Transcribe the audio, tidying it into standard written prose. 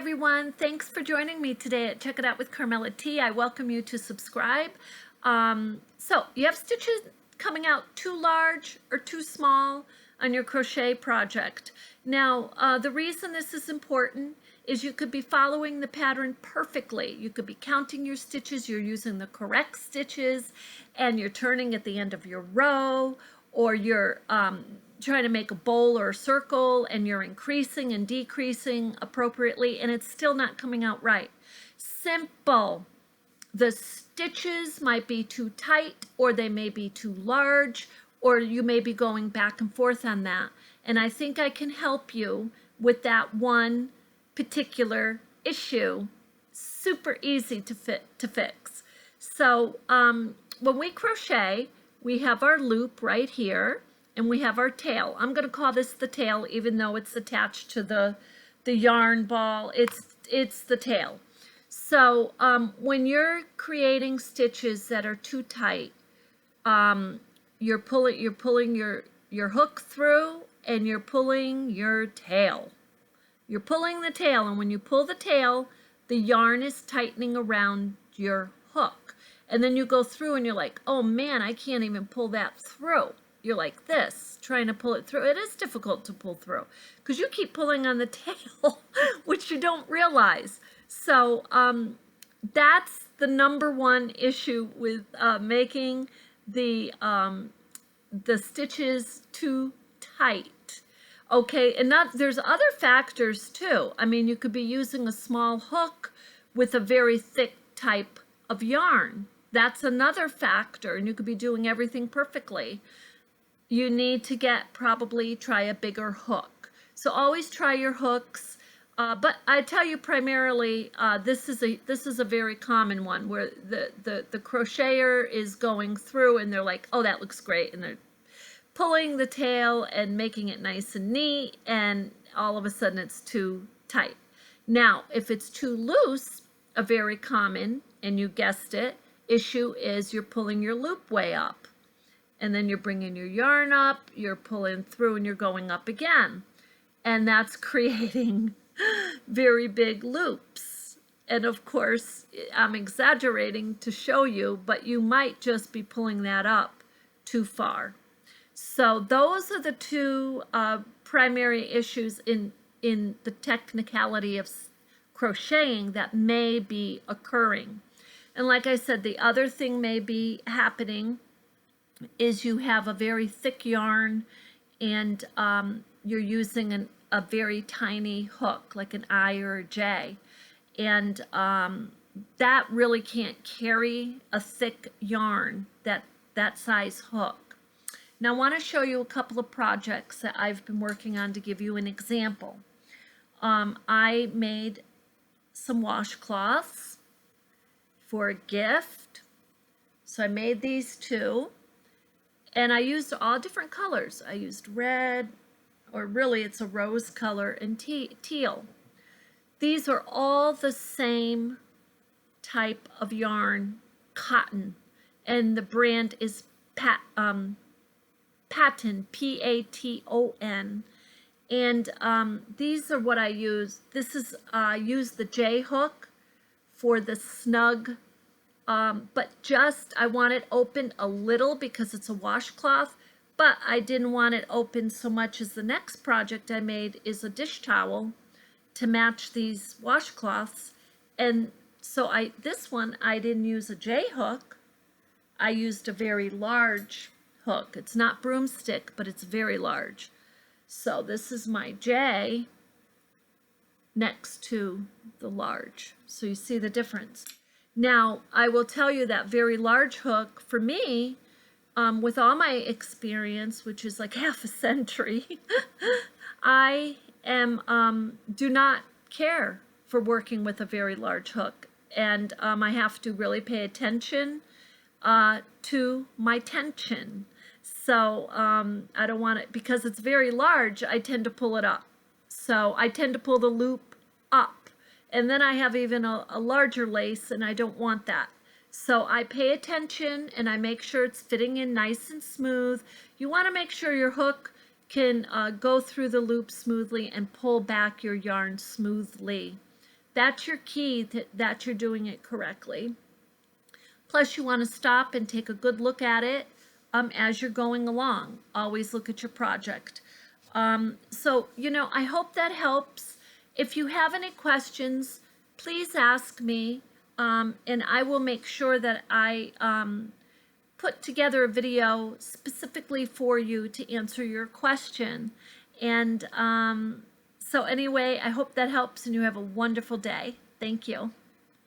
everyone. Thanks for joining me today at Check It Out with Carmella-T. I welcome you to subscribe. So you have stitches coming out too large or too small on your crochet project. Now, the reason this is important is you could be following the pattern perfectly. You could be counting your stitches, you're using the correct stitches, and you're turning at the end of your row, or you're trying to make a bowl or a circle and you're increasing and decreasing appropriately and it's still not coming out right. Simple. The stitches might be too tight, or they may be too large, or you may be going back and forth on that. And I think I can help you with that one particular issue. Super easy to fix. So when we crochet, we have our loop right here, and we have our tail. I'm going to call this the tail, even though it's attached to the yarn ball. It's the tail. So when you're creating stitches that are too tight, you're pulling your hook through, and you're pulling your tail. You're pulling the tail, and when you pull the tail, the yarn is tightening around your hook. And then you go through and you're like, oh man, I can't even pull that through. You're like this, trying to pull it through. It is difficult to pull through because you keep pulling on the tail, which you don't realize. So that's the number one issue with making the stitches too tight. Okay, and there's other factors too. I mean, you could be using a small hook with a very thick type of yarn. That's another factor, and you could be doing everything perfectly. You need to probably try a bigger hook. So always try your hooks. But I tell you primarily, this is a very common one where the crocheter is going through and they're like, oh, that looks great, and they're pulling the tail and making it nice and neat, and all of a sudden it's too tight. Now, if it's too loose, a very common, and you guessed it, issue is you're pulling your loop way up. And then you're bringing your yarn up, you're pulling through, and you're going up again. And that's creating very big loops. And of course, I'm exaggerating to show you, but you might just be pulling that up too far. So those are the two primary issues in the technicality of crocheting that may be occurring. And like I said, the other thing may be happening is you have a very thick yarn, and you're using a very tiny hook, like an I or a J, and that really can't carry a thick yarn, that size hook. Now I want to show you a couple of projects that I've been working on to give you an example. I made some washcloths for a gift, so I made these two. And I used all different colors. I used red, or really it's a rose color, and teal. These are all the same type of yarn, cotton, and the brand is Paton, P-A-T-O-N. And these are what I use. This is, I use the J hook for the snug, but I want it open a little because it's a washcloth, but I didn't want it open so much as the next project I made is a dish towel to match these washcloths. And so this one, I didn't use a J hook. I used a very large hook. It's not broomstick, but it's very large. So this is my J next to the large. So you see the difference. Now, I will tell you that very large hook, for me, with all my experience, which is like half a century, I do not care for working with a very large hook. And I have to really pay attention to my tension. So I don't want it, because it's very large, I tend to pull it up. So I tend to pull the loop up. And then I have even a larger lace, and I don't want that. So I pay attention, and I make sure it's fitting in nice and smooth. You want to make sure your hook can go through the loop smoothly and pull back your yarn smoothly. That's your key that you're doing it correctly. Plus, you want to stop and take a good look at it as you're going along. Always look at your project. So, I hope that helps. If you have any questions, please ask me, and I will make sure that I put together a video specifically for you to answer your question. And so anyway, I hope that helps and you have a wonderful day. Thank you.